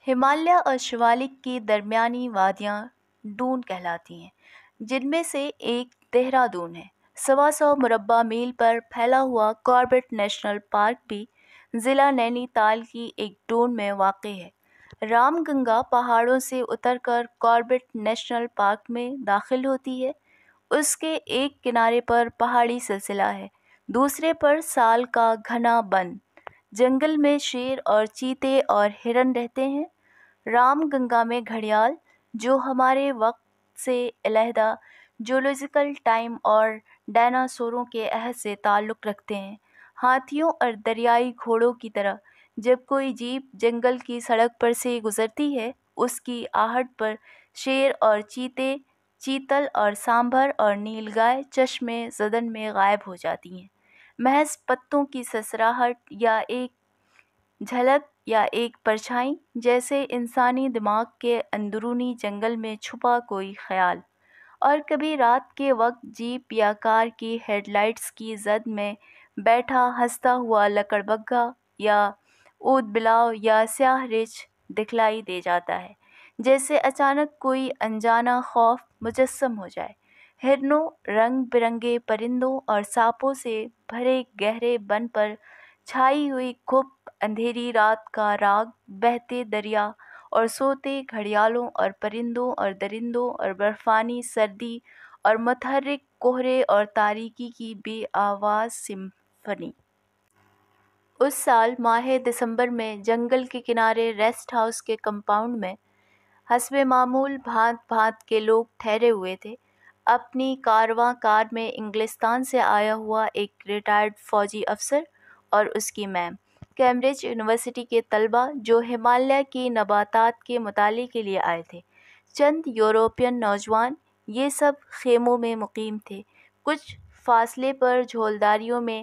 ہمالیہ اور شیوالک کی درمیانی وادیاں ڈون کہلاتی ہیں، جن میں سے ایک دہرادون ہے۔ 125 مربع میل پر پھیلا ہوا کاربیٹ نیشنل پارک بھی ضلع نینی تال کی ایک ڈون میں واقع ہے۔ رام گنگا پہاڑوں سے اتر کر کاربیٹ نیشنل پارک میں داخل ہوتی ہے۔ اس کے ایک کنارے پر پہاڑی سلسلہ ہے، دوسرے پر سال کا گھنا بن۔ جنگل میں شیر اور چیتے اور ہرن رہتے ہیں۔ رام گنگا میں گھڑیال، جو ہمارے وقت سے علیحدہ جیولوجیکل ٹائم، اور ڈائناسوروں کے عہد سے تعلق رکھتے ہیں۔ ہاتھیوں اور دریائی گھوڑوں کی طرح جب کوئی جیپ جنگل کی سڑک پر سے گزرتی ہے، اس کی آہٹ پر شیر اور چیتے، چیتل اور سانبھر اور نیل گائے چشمے زدن میں غائب ہو جاتی ہیں۔ محض پتوں کی سسراہٹ یا ایک جھلک یا ایک پرچھائی، جیسے انسانی دماغ کے اندرونی جنگل میں چھپا کوئی خیال۔ اور کبھی رات کے وقت جیپ یا کار کی ہیڈ لائٹس کی زد میں بیٹھا ہنستا ہوا لکڑبگھا یا اود بلاؤ یا سیاہ ریچھ دکھلائی دے جاتا ہے، جیسے اچانک کوئی انجانا خوف مجسم ہو جائے۔ ہرنوں، رنگ برنگے پرندوں اور سانپوں سے بھرے گہرے بن پر چھائی ہوئی کھپ اندھیری رات کا راگ، بہتے دریا اور سوتے گھڑیالوں اور پرندوں اور درندوں اور برفانی سردی اور متحرک کہرے اور تاریکی کی بے آواز سمفنی۔ اس سال ماہ دسمبر میں جنگل کے کنارے ریسٹ ہاؤس کے کمپاؤنڈ میں حسب معمول بھانت بھانت کے لوگ ٹھہرے ہوئے تھے۔ اپنی کارواں کار میں انگلستان سے آیا ہوا ایک ریٹائرڈ فوجی افسر اور اس کی میم، کیمبرج یونیورسٹی کے طلباء جو ہمالیہ کی نباتات کے مطالعے کے لیے آئے تھے، چند یورپین نوجوان، یہ سب خیموں میں مقیم تھے۔ کچھ فاصلے پر جھولداریوں میں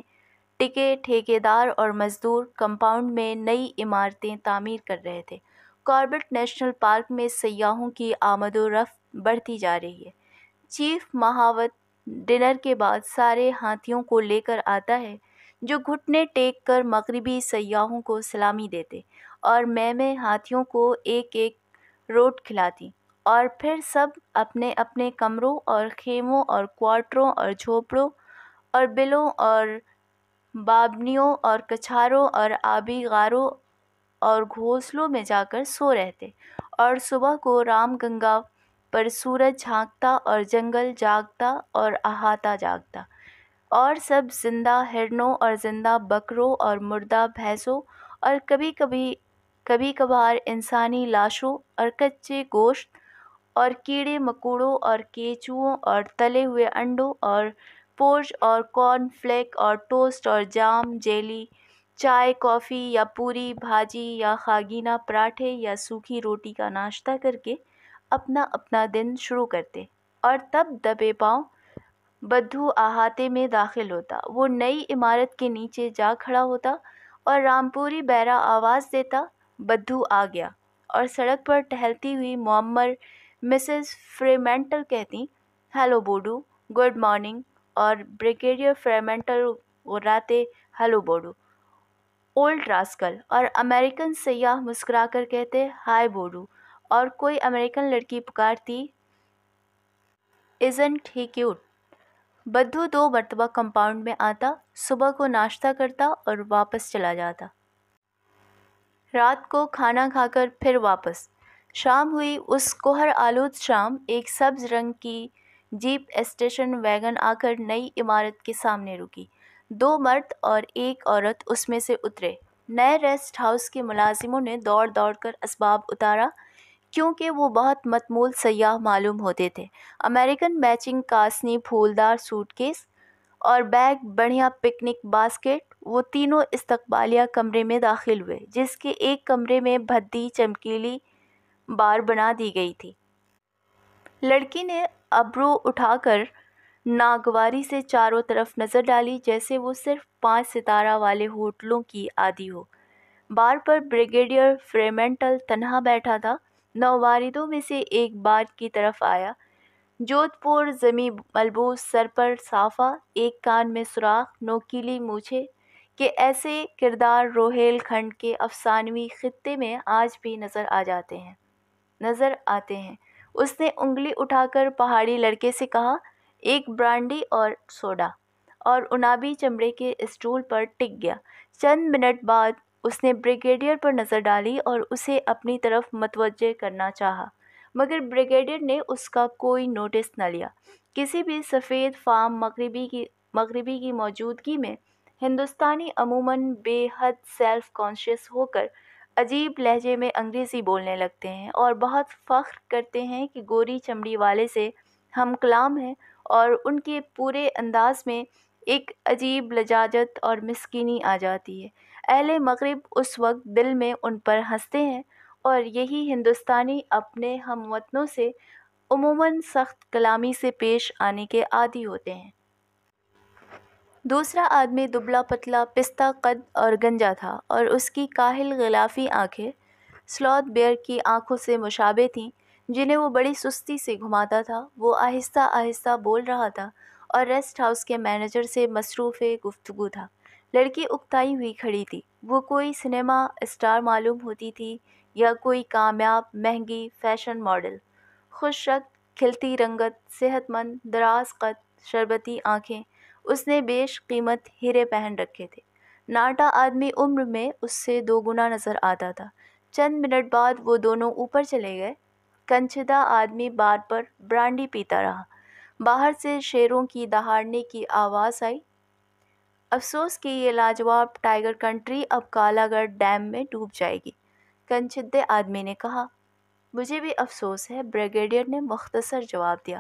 ٹکے ٹھیکیدار اور مزدور کمپاؤنڈ میں نئی عمارتیں تعمیر کر رہے تھے۔ کاربیٹ نیشنل پارک میں سیاحوں کی آمد و رفت بڑھتی جا رہی ہے۔ چیف مہاوت ڈنر کے بعد سارے ہاتھیوں کو لے کر آتا ہے، جو گھٹنے ٹیک کر مغربی سیاحوں کو سلامی دیتے، اور میں ہاتھیوں کو ایک ایک روٹ کھلاتی، اور پھر سب اپنے اپنے کمروں اور خیموں اور کوارٹروں اور جھوپڑوں اور بلوں اور بابنیوں اور کچھاروں اور آبی غاروں اور گھونسلوں میں جا کر سو رہتے، اور صبح کو رام گنگا پر سورج جھانکتا اور جنگل جاگتا اور احاطہ جاگتا، اور سب زندہ ہرنوں اور زندہ بکروں اور مردہ بھینسوں اور کبھی کبھار انسانی لاشوں اور کچے گوشت اور کیڑے مکوڑوں اور کیچوؤں اور تلے ہوئے انڈوں اور پوش اور کارن فلیک اور ٹوسٹ اور جام، جیلی، چائے، کافی یا پوری بھاجی یا خاگینہ پراٹھے یا سوکھی روٹی کا ناشتہ کر کے اپنا اپنا دن شروع کرتے، اور تب دبے پاؤں بدھو احاطے میں داخل ہوتا۔ وہ نئی عمارت کے نیچے جا کھڑا ہوتا اور رامپوری بیرا آواز دیتا، بدھو آ گیا، اور سڑک پر ٹہلتی ہوئی معمر مسز فریمنٹل کہتی، ہیلو بوڈو، گڈ مارننگ، اور بریگیڈیئر فریمنٹل غراتے، ہیلو بوڈو، اولڈ راسکل، اور امریکن سیاح مسکرا کر کہتے، ہائے بوڈو، اور کوئی امریکن لڑکی پکارتی، ازنٹ ہی کیوٹ۔ بدھو 2 مرتبہ کمپاؤنڈ میں آتا، صبح کو ناشتہ کرتا اور واپس چلا جاتا۔ رات کو کھانا کھا کر پھر واپس۔ شام ہوئی۔ اس کوہر آلود شام ایک سبز رنگ کی جیپ اسٹیشن ویگن آ کر نئی عمارت کے سامنے رکی۔ 2 مرد اور ایک عورت اس میں سے اترے۔ نئے ریسٹ ہاؤس کے ملازموں نے دوڑ دوڑ کر اسباب اتارا، کیونکہ وہ بہت متمول سیاح معلوم ہوتے تھے۔ American matching Kasni پھولدار suit case اور بیگ، بڑھیا پکنک باسکٹ۔ وہ تینوں استقبالیہ کمرے میں داخل ہوئے، جس کے ایک کمرے میں بھدی چمکیلی بار بنا دی گئی تھی۔ لڑکی نے ابرو اٹھا کر ناگواری سے چاروں طرف نظر ڈالی، جیسے وہ صرف 5 ستارہ والے ہوٹلوں کی عادی ہو۔ بار پر بریگیڈیئر فریمنٹل تنہا بیٹھا تھا۔ نوباردوں میں سے ایک بار کی طرف آیا، جودھ پور زمی ملبوس، سر پر صافہ، ایک کان میں سوراخ، نوکیلی مونچھیں، کہ ایسے کردار روہیل کھنڈ کے افسانوی خطے میں آج بھی نظر آتے ہیں۔ اس نے انگلی اٹھا کر پہاڑی لڑکے سے کہا، ایک برانڈی اور سوڈا، اور انابی چمڑے کے اسٹول پر ٹک گیا۔ چند منٹ بعد اس نے بریگیڈیئر پر نظر ڈالی اور اسے اپنی طرف متوجہ کرنا چاہا، مگر بریگیڈیئر نے اس کا کوئی نوٹس نہ لیا۔ کسی بھی سفید فام مغربی کی موجودگی میں ہندوستانی عموماً بے حد سیلف کانشیس ہو کر عجیب لہجے میں انگریزی بولنے لگتے ہیں اور بہت فخر کرتے ہیں کہ گوری چمڑی والے سے ہم کلام ہیں، اور ان کے پورے انداز میں ایک عجیب لجاجت اور مسکینی آ جاتی ہے۔ اہل مغرب اس وقت دل میں ان پر ہنستے ہیں، اور یہی ہندوستانی اپنے ہم وطنوں سے عموماً سخت کلامی سے پیش آنے کے عادی ہوتے ہیں۔ دوسرا آدمی دبلا پتلا، پستہ قد اور گنجا تھا، اور اس کی کاہل غلافی آنکھیں سلوتھ بیئر کی آنکھوں سے مشابہ تھیں جنہیں وہ بڑی سستی سے گھماتا تھا۔ وہ آہستہ آہستہ بول رہا تھا اور ریسٹ ہاؤس کے مینیجر سے مصروف گفتگو تھا۔ لڑکی اکتائی ہوئی کھڑی تھی۔ وہ کوئی سنیما اسٹار معلوم ہوتی تھی یا کوئی کامیاب مہنگی فیشن ماڈل۔ خوش رنگ، کھلتی رنگت، صحت مند، دراز قد، شربتی آنکھیں۔ اس نے بیش قیمت ہیرے پہن رکھے تھے۔ ناٹا آدمی عمر میں اس سے 2 گنا نظر آتا تھا۔ چند منٹ بعد وہ دونوں اوپر چلے گئے۔ کنچدہ آدمی بار پر برانڈی پیتا رہا۔ باہر سے شیروں کی دہاڑنے کی آواز آئی۔ افسوس کہ یہ لاجواب ٹائیگر کنٹری اب کالا گڑھ ڈیم میں ڈوب جائے گی، کنچدے آدمی نے کہا۔ مجھے بھی افسوس ہے، بریگیڈیئر نے مختصر جواب دیا۔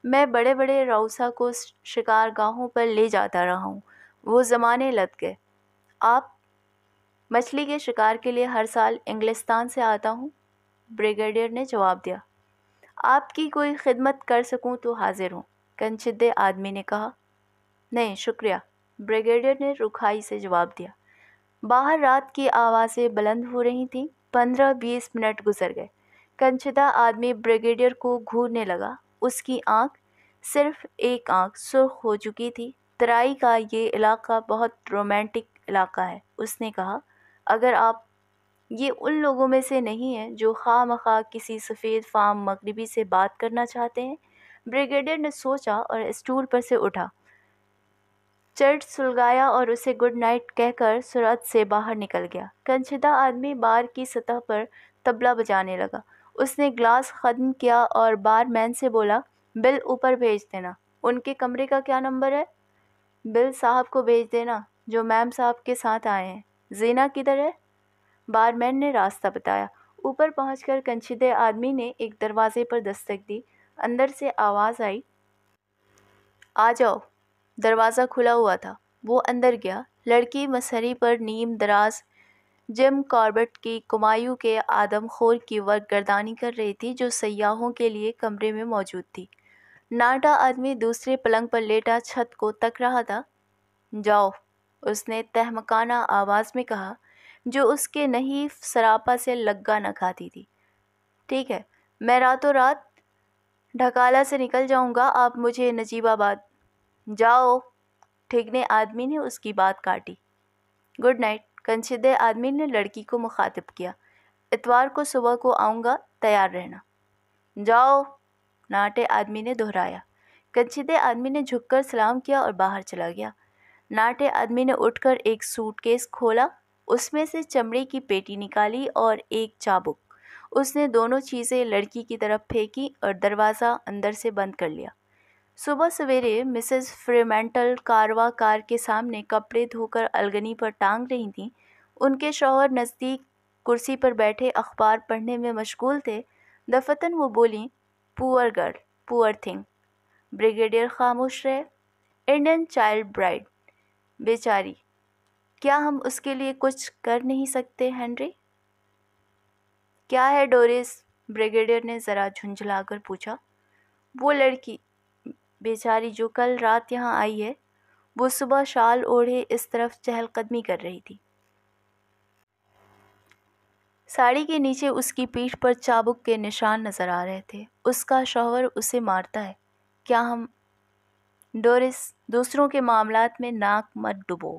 میں بڑے بڑے روسا کو شکار گاہوں پر لے جاتا رہا ہوں، وہ زمانے لت گئے۔ آپ؟ مچھلی کے شکار کے لیے ہر سال انگلستان سے آتا ہوں، بریگیڈیئر نے جواب دیا۔ آپ کی کوئی خدمت کر سکوں تو حاضر ہوں، کنچدے آدمی نے کہا۔ نہیں شکریہ، بریگیڈیئر نے رکھائی سے جواب دیا۔ باہر رات کی آوازیں بلند ہو رہی تھیں۔ 15-20 منٹ گزر گئے۔ کنچدہ آدمی بریگیڈیئر کو گھورنے لگا۔ اس کی آنکھ، صرف ایک آنکھ، سرخ ہو چکی تھی۔ ترائی کا یہ علاقہ بہت رومانٹک علاقہ ہے، اس نے کہا۔ اگر آپ یہ ان لوگوں میں سے نہیں ہیں جو خواہ مخواہ کسی سفید فام مغربی سے بات کرنا چاہتے ہیں، بریگیڈیئر نے سوچا اور اسٹول پر سے اٹھا، چرچ سلگایا اور اسے گڈ نائٹ کہہ کر سرعت سے باہر نکل گیا۔ کنچدہ آدمی بار کی سطح پر طبلہ بجانے لگا۔ اس نے گلاس ختم کیا اور بار مین سے بولا، بل اوپر بھیج دینا۔ ان کے کمرے کا کیا نمبر ہے؟ بل صاحب کو بھیج دینا جو میم صاحب کے ساتھ آئے ہیں۔ زینا کدھر ہے؟ بار مین نے راستہ بتایا۔ اوپر پہنچ کر کنچدے آدمی نے ایک دروازے پر دستک دی۔ اندر سے آواز آئی، آ جاؤ۔ دروازہ کھلا ہوا تھا۔ وہ اندر گیا۔ لڑکی مسہری پر نیم دراز جم کاربٹ کی کمایوں کے آدم خور کی ورق گردانی کر رہی تھی جو سیاحوں کے لیے کمرے میں موجود تھی۔ ناٹا آدمی دوسرے پلنگ پر لیٹا چھت کو تک رہا تھا۔ جاؤ، اس نے تہمکانہ آواز میں کہا جو اس کے نحیف سراپا سے لگا نہ کھاتی تھی۔ ٹھیک ہے، میں راتوں رات ڈھکالا سے نکل جاؤں گا، آپ مجھے نجیب آباد۔ جاؤ، ٹھگنے آدمی نے اس کی بات کاٹی۔ گڈ نائٹ، کنچدے آدمی نے لڑکی کو مخاطب کیا۔ اتوار کو صبح کو آؤں گا، تیار رہنا۔ جاؤ، ناٹے آدمی نے دہرایا۔ کنچدے آدمی نے جھک کر سلام کیا اور باہر چلا گیا۔ ناٹے آدمی نے اٹھ کر ایک سوٹ کیس کھولا، اس میں سے چمڑے کی پیٹی نکالی اور ایک چابک۔ اس نے دونوں چیزیں لڑکی کی طرف پھینکی اور دروازہ اندر سے بند کر لیا۔ صبح سویرے مسز فریمنٹل کارواں کار کے سامنے کپڑے دھو کر الگنی پر ٹانگ رہی تھیں۔ ان کے شوہر نزدیک کرسی پر بیٹھے اخبار پڑھنے میں مشغول تھے۔ دفتن وہ بولیں، پور گرل، پور تھنگ۔ بریگیڈیئر خاموش رہے۔ انڈین چائلڈ برائڈ، بیچاری، کیا ہم اس کے لیے کچھ کر نہیں سکتے ہنری؟ کیا ہے ڈورس؟ بریگیڈیئر نے ذرا جھنجھلا کر پوچھا۔ وہ لڑکی بیچاری جو کل رات یہاں آئی ہے، وہ صبح شال اوڑھے اس طرف چہل قدمی کر رہی تھی۔ ساڑی کے نیچے اس کی پیٹھ پر چابک کے نشان نظر آ رہے تھے۔ اس کا شوہر اسے مارتا ہے۔ کیا ہم؟ ڈورس، دوسروں کے معاملات میں ناک مت ڈبو۔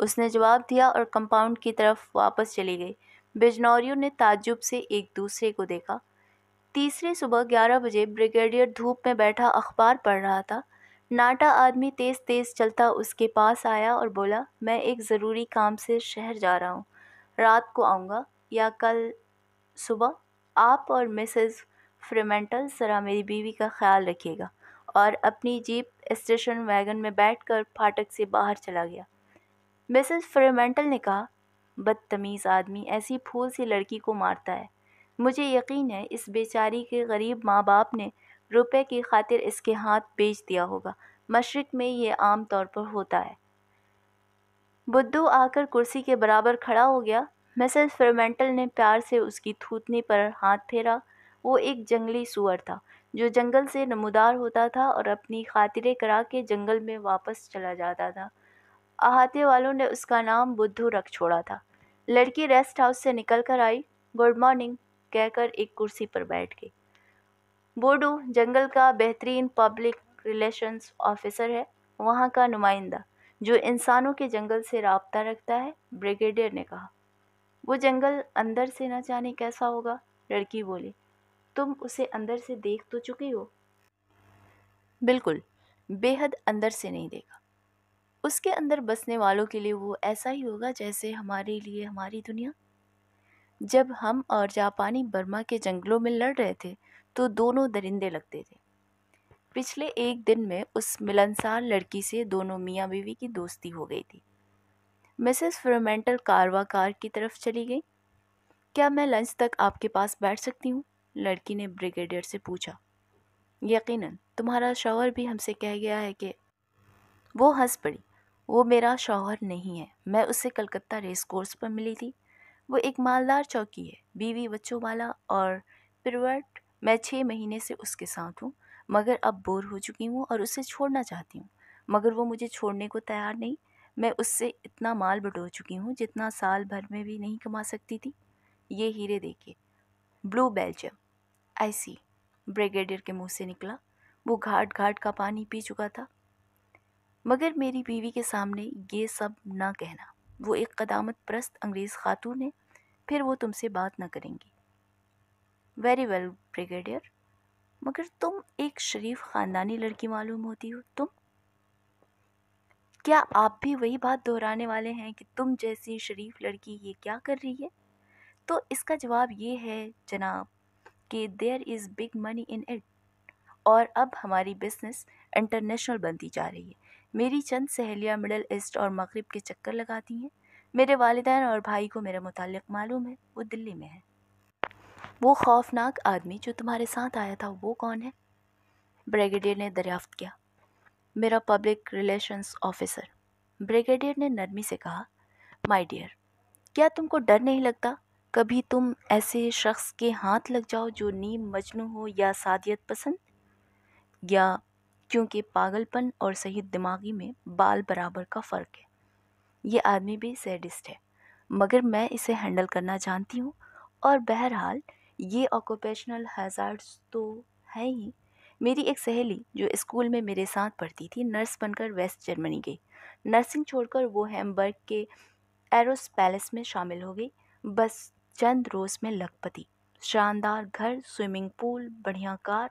اس نے جواب دیا اور کمپاؤنڈ کی طرف واپس چلی گئی۔ بجنوریوں نے تعجب سے ایک دوسرے کو دیکھا۔ تیسری صبح 11 بجے بریگیڈیئر دھوپ میں بیٹھا اخبار پڑھ رہا تھا۔ ناٹا آدمی تیز تیز چلتا اس کے پاس آیا اور بولا، میں ایک ضروری کام سے شہر جا رہا ہوں، رات کو آؤں گا یا کل صبح۔ آپ اور مسز فریمنٹل ذرا میری بیوی کا خیال رکھیے گا، اور اپنی جیپ اسٹیشن ویگن میں بیٹھ کر پھاٹک سے باہر چلا گیا۔ مسز فریمنٹل نے کہا، بدتمیز آدمی ایسی پھول سی لڑکی کو مارتا ہے۔ مجھے یقین ہے اس بیچاری کے غریب ماں باپ نے روپے کی خاطر اس کے ہاتھ بیچ دیا ہوگا۔ مشرق میں یہ عام طور پر ہوتا ہے۔ بدھو آ کر کرسی کے برابر کھڑا ہو گیا۔ مسز فریمنٹل نے پیار سے اس کی تھوتنی پر ہاتھ پھیرا۔ وہ ایک جنگلی سور تھا جو جنگل سے نمودار ہوتا تھا اور اپنی خاطریں کرا کے جنگل میں واپس چلا جاتا تھا۔ احاطے والوں نے اس کا نام بدھو رکھ چھوڑا تھا۔ لڑکی ریسٹ ہاؤس سے نکل کر آئی، گڈ مارننگ کہہ کر ایک کرسی پر بیٹھ گئی۔ بوڈو جنگل کا بہترین پبلک ریلیشنز آفیسر ہے، وہاں کا نمائندہ جو انسانوں کے جنگل سے رابطہ رکھتا ہے، بریگیڈیئر نے کہا۔ وہ جنگل اندر سے نہ جانے کیسا ہوگا، لڑکی بولی۔ تم اسے اندر سے دیکھ تو چکی ہو؟ بالکل، بے حد اندر سے نہیں دیکھا۔ اس کے اندر بسنے والوں کے لیے وہ ایسا ہی ہوگا جیسے ہمارے لیے ہماری دنیا۔ جب ہم اور جاپانی برما کے جنگلوں میں لڑ رہے تھے تو دونوں درندے لگتے تھے۔ پچھلے ایک دن میں اس ملنسار لڑکی سے دونوں میاں بیوی کی دوستی ہو گئی تھی۔ مسز فریمنٹل کارواں کار کی طرف چلی گئی۔ کیا میں لنچ تک آپ کے پاس بیٹھ سکتی ہوں؟ لڑکی نے بریگیڈیئر سے پوچھا۔ یقیناً، تمہارا شوہر بھی ہم سے کہہ گیا ہے کہ… وہ ہنس پڑی۔ وہ میرا شوہر نہیں ہے، میں اس سے کلکتہ ریس کورس پر ملی تھی۔ وہ ایک مالدار چوکی ہے، بیوی بچوں والا اور پروورٹ۔ میں 6 مہینے سے اس کے ساتھ ہوں، مگر اب بور ہو چکی ہوں اور اسے چھوڑنا چاہتی ہوں، مگر وہ مجھے چھوڑنے کو تیار نہیں۔ میں اس سے اتنا مال بٹور چکی ہوں جتنا سال بھر میں بھی نہیں کما سکتی تھی۔ یہ ہیرے دیکھیے، بلو بیلجیم۔ آئی سی، بریگیڈیئر کے منہ سے نکلا۔ وہ گھاٹ گھاٹ کا پانی پی چکا تھا۔ مگر میری بیوی کے سامنے یہ سب نہ کہنا، وہ ایک قدامت پرست انگریز خاتون ہے، پھر وہ تم سے بات نہ کریں گی۔ ویری ویل بریگیڈیئر، مگر تم ایک شریف خاندانی لڑکی معلوم ہوتی ہو۔ تم… کیا آپ بھی وہی بات دہرانے والے ہیں کہ تم جیسی شریف لڑکی یہ کیا کر رہی ہے؟ تو اس کا جواب یہ ہے جناب کہ دیر is big money in it, اور اب ہماری بزنس انٹرنیشنل بنتی جا رہی ہے۔ میری چند سہیلیاں مڈل ایسٹ اور مغرب کے چکر لگاتی ہیں۔ میرے والدین اور بھائی کو میرے متعلق معلوم ہے، وہ دلی میں ہے۔ وہ خوفناک آدمی جو تمہارے ساتھ آیا تھا وہ کون ہے؟ بریگیڈیئر نے دریافت کیا۔ میرا پبلک ریلیشنز آفیسر، بریگیڈیئر نے نرمی سے کہا۔ مائی ڈیئر، کیا تم کو ڈر نہیں لگتا کبھی تم ایسے شخص کے ہاتھ لگ جاؤ جو نیم مجنوں ہو یا سادیت پسند، یا کیونکہ پاگل پن اور صحیح دماغی میں بال برابر کا فرق ہے۔ یہ آدمی بھی سیڈسٹ ہے، مگر میں اسے ہینڈل کرنا جانتی ہوں، اور بہرحال یہ آکوپیشنل ہیزارڈز تو ہے ہی۔ میری ایک سہیلی جو اسکول میں میرے ساتھ پڑھتی تھی، نرس بن کر ویسٹ جرمنی گئی۔ نرسنگ چھوڑ کر وہ ہیمبرگ کے ایروس پیلس میں شامل ہو گئی۔ بس چند روز میں لکھ پتی، شاندار گھر، سوئمنگ پول، بڑھیا کار۔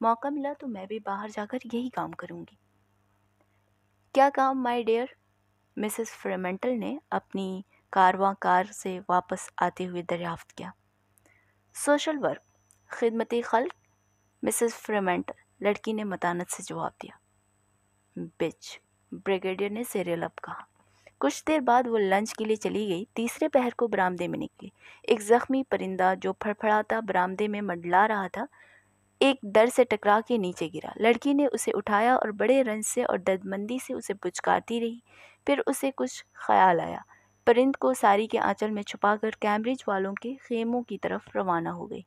موقع ملا تو میں بھی باہر جا کر یہی کام کروں گی۔ کیا کام مائی ڈیئر؟ مسز فریمنٹل نے اپنی کارواں کار سے واپس آتے ہوئے دریافت کیا۔ سوشل ورک، خدمت خلق، مسز فریمنٹل، لڑکی نے متانت سے جواب دیا۔ بچ، بریگیڈیئر نے سیریل اپ کہا۔ کچھ دیر بعد وہ لنچ کے لیے چلی گئی۔ تیسرے پہر کو برآمدے میں نکلی۔ ایک زخمی پرندہ جو پھڑپھڑاتا برآمدے میں منڈلا رہا تھا، ایک در سے ٹکرا کے نیچے گرا۔ لڑکی نے اسے اٹھایا اور بڑے رنج سے اور دردمندی سے اسے پچکارتی رہی۔ پھر اسے کچھ خیال آیا، پرند کو ساری کے آنچل میں چھپا کر کیمبرج والوں کے خیموں کی طرف روانہ ہو گئی۔